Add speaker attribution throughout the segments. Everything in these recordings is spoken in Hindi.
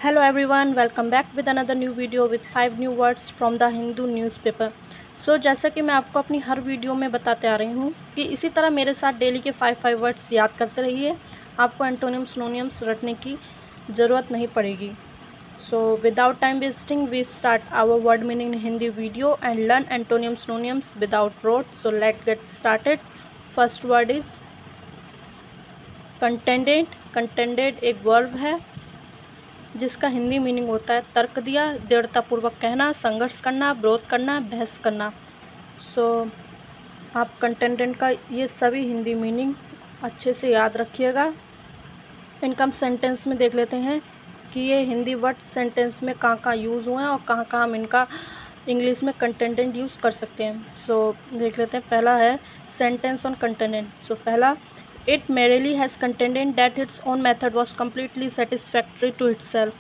Speaker 1: Hello everyone, welcome back with another new video with 5 new words from the Hindu newspaper. जैसा कि मैं आपको अपनी हर वीडियो में बताते आ रही हूँ कि इसी तरह मेरे साथ डेली के 5 वर्ड्स याद करते रहिए। आपको एंटोनिम्स सिनोनिम्स रटने की ज़रूरत नहीं पड़ेगी। Without time wasting, we start our word meaning in Hindi video and learn antonyms synonyms without rote. So let's get started. First word is contended. Contended एक वर्ब है जिसका हिंदी मीनिंग होता है तर्क दिया, दृढ़तापूर्वक कहना, संघर्ष करना, विरोध करना, बहस करना। आप कंटेंडेंट का ये सभी हिंदी मीनिंग अच्छे से याद रखिएगा। इनका हम सेंटेंस में देख लेते हैं कि ये हिंदी वर्ड सेंटेंस में कहाँ कहाँ यूज़ हुए हैं और कहाँ कहाँ हम इनका इंग्लिश में कंटेंडेंट यूज़ कर सकते हैं। देख लेते हैं। पहला है सेंटेंस ऑन कंटेंडेंट। पहला, It merely has contended that its own method was completely satisfactory to itself.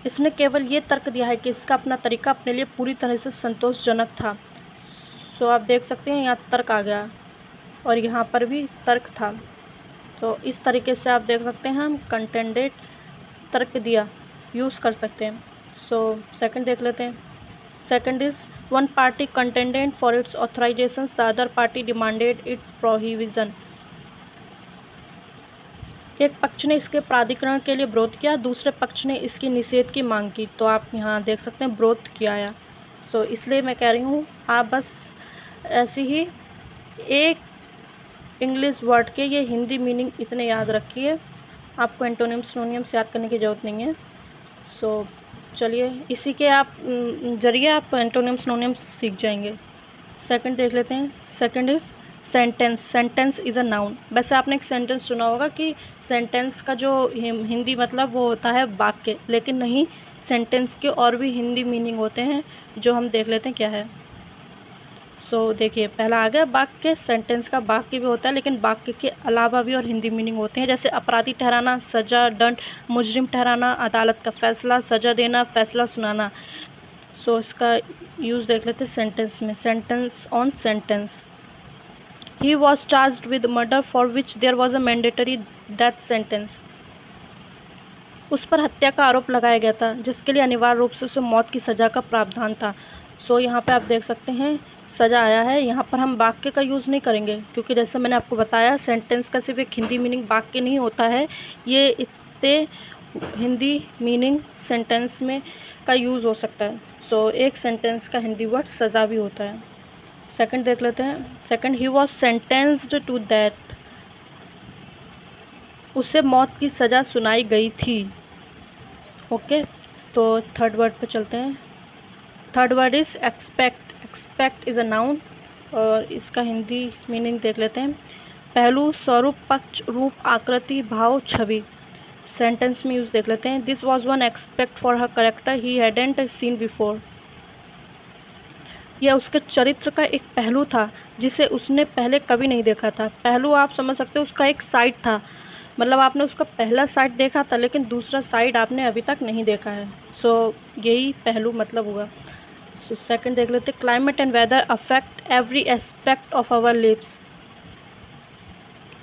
Speaker 1: इसने केवल ये तर्क दिया है कि इसका अपना तरीका अपने लिए पूरी तरह से संतोषजनक था। आप देख सकते हैं यहाँ तर्क आ गया और यहाँ पर भी तर्क था। इस तरीके से आप देख सकते हैं हम कंटेंडेड तर्क दिया यूज़ कर सकते हैं। सेकंड देख लेते हैं। Second is, one party contended for its authorizations, the other party demanded its prohibition. एक पक्ष ने इसके प्राधिकरण के लिए विरोध किया, दूसरे पक्ष ने इसकी निषेध की मांग की। आप यहाँ देख सकते हैं विरोध किया है। इसलिए मैं कह रही हूँ आप बस ऐसे ही एक इंग्लिश वर्ड के ये हिंदी मीनिंग इतने याद रखिए। आपको एंटोनिम्स सिनोनिम्स याद करने की ज़रूरत नहीं है। चलिए इसी के जरिए आप एंटोनिम्स सिनोनिम्स सीख जाएंगे। सेकंड देख लेते हैं। Second is sentence. Sentence is a noun. वैसे आपने एक सेंटेंस सुना होगा कि सेंटेंस का जो हिंदी मतलब वो होता है वाक्य, लेकिन नहीं, सेंटेंस के और भी हिंदी मीनिंग होते हैं जो हम देख लेते हैं क्या है। देखिए पहला आ गया वाक्य। सेंटेंस का वाक्य भी होता है लेकिन वाक्य के अलावा भी और हिंदी मीनिंग होते हैं, जैसे अपराधी ठहराना, सजा, दंड, मुजरिम ठहराना, अदालत का फैसला, सजा देना, फैसला सुनाना। इसका यूज़ देख लेते हैं सेंटेंस में। Sentence on sentence. He was charged with murder for which there was a mandatory death sentence. उस पर हत्या का आरोप लगाया गया था जिसके लिए अनिवार्य रूप से उसे मौत की सज़ा का प्रावधान था। यहाँ पे आप देख सकते हैं सज़ा आया है। यहाँ पर हम वाक्य का यूज़ नहीं करेंगे क्योंकि जैसे मैंने आपको बताया सेंटेंस का सिर्फ एक हिंदी मीनिंग वाक्य नहीं होता है। ये इतने हिंदी मीनिंग सेंटेंस में का यूज़ हो सकता है। एक सेंटेंस का हिंदी वर्ड सज़ा भी होता है। सेकंड देख लेते हैं। Second, he was sentenced to death. उसे मौत की सज़ा सुनाई गई थी। ओके, थर्ड वर्ड पे चलते हैं। Third word is expect. Expect is a noun और इसका हिंदी मीनिंग देख लेते हैं। पहलू, स्वरूप, पक्ष, रूप, आकृति, भाव, छवि। सेंटेंस में यूज़ देख लेते हैं। This was one expect for her character he hadn't seen before. यह उसके चरित्र का एक पहलू था जिसे उसने पहले कभी नहीं देखा था। पहलू आप समझ सकते हो, उसका एक साइड था, मतलब आपने उसका पहला साइड देखा था लेकिन दूसरा साइड आपने अभी तक नहीं देखा है। यही पहलू मतलब हुआ। सेकंड देख लेते हैं। Climate and weather affect every aspect of our lives.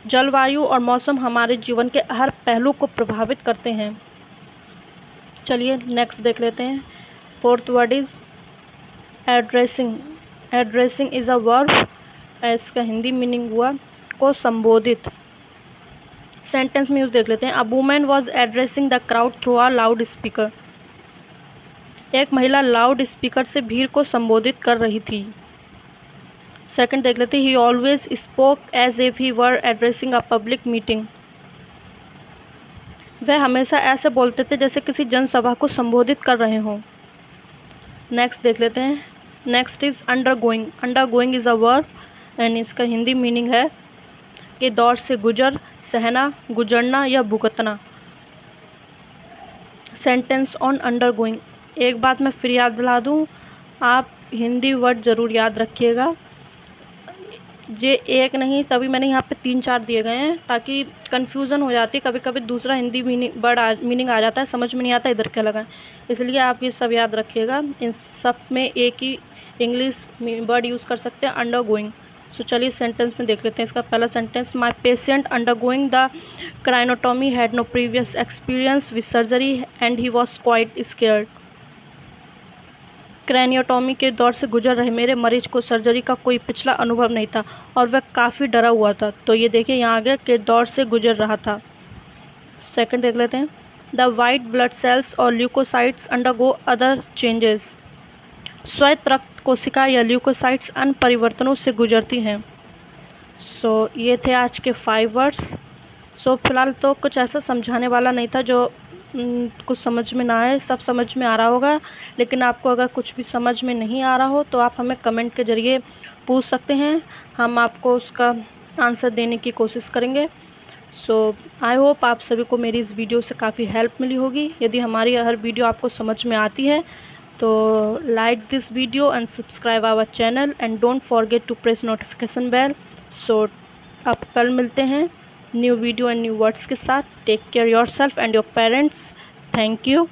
Speaker 1: जलवायु और मौसम हमारे जीवन के हर पहलू को प्रभावित करते हैं। चलिए नेक्स्ट देख लेते हैं। Fourth word is addressing. Addressing is a verb. इसका हिंदी मीनिंग हुआ को संबोधित। सेंटेंस में यूज देख लेते हैं। A woman was addressing the crowd through a loud speaker. एक महिला लाउड स्पीकर से भीड़ को संबोधित कर रही थी। सेकंड देख लेते हैं। He always spoke as if he were addressing a public meeting. वह हमेशा ऐसे बोलते थे जैसे किसी जनसभा को संबोधित कर रहे हों। नेक्स्ट देख लेते हैं। Next is undergoing. Undergoing is a verb and इसका हिंदी मीनिंग है कि दौर से गुजर, सहना, गुजरना या भुगतना। Sentence on undergoing. एक बात मैं फिर याद दिला दूँ, आप हिंदी वर्ड ज़रूर याद रखिएगा। ये एक नहीं, तभी मैंने यहाँ पे 3-4 दिए गए हैं ताकि कन्फ्यूज़न हो जाती है। कभी कभी दूसरा हिंदी मीनिंग आ जाता है, समझ में नहीं आता इधर क्या लगाएं, इसलिए आप ये सब याद रखिएगा। इन सब में एक ही इंग्लिश वर्ड यूज़ कर सकते हैं, अंडरगोइंग। सो चलिए सेंटेंस में देख लेते हैं इसका पहला sentence. My patient undergoing the craniotomy had no previous experience with surgery and he was quite scared. Craniotomy के दौर से गुजर रहे मेरे मरीज को सर्जरी का कोई पिछला अनुभव नहीं था और वह काफ़ी डरा हुआ था। तो ये देखिए यहाँ आगे के दौर से गुजर रहा था। सेकंड देख लेते हैं। द वाइट ब्लड सेल्स और ल्यूकोसाइट्स अंडरगो अदर चेंजेस। श्वेत रक्त कोशिका या ल्यूकोसाइट्स अन्य परिवर्तनों से गुजरती हैं। सो ये थे आज के 5 वर्ड्स। सो फिलहाल तो कुछ ऐसा समझाने वाला नहीं था जो कुछ समझ में ना आए, सब समझ में आ रहा होगा। लेकिन आपको अगर कुछ भी समझ में नहीं आ रहा हो तो आप हमें कमेंट के ज़रिए पूछ सकते हैं, हम आपको उसका आंसर देने की कोशिश करेंगे। सो आई होप आप सभी को मेरी इस वीडियो से काफ़ी हेल्प मिली होगी। यदि हमारी हर वीडियो आपको समझ में आती है तो like this video and subscribe our channel and don't forget to press notification bell. So आप कल मिलते हैं new video and new words के साथ। Take care yourself and your parents. Thank you.